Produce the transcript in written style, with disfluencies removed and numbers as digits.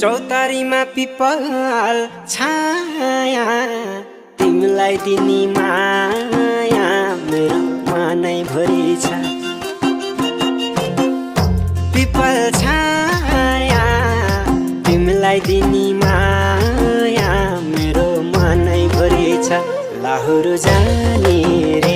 चौतारीमा पिपल छाया तिमीलाई दिनी माया मेरो मनैभरि छ पिपल छाया तिमीलाई दिनी माया मेरो मनैभरि छ लाहुर जाने रे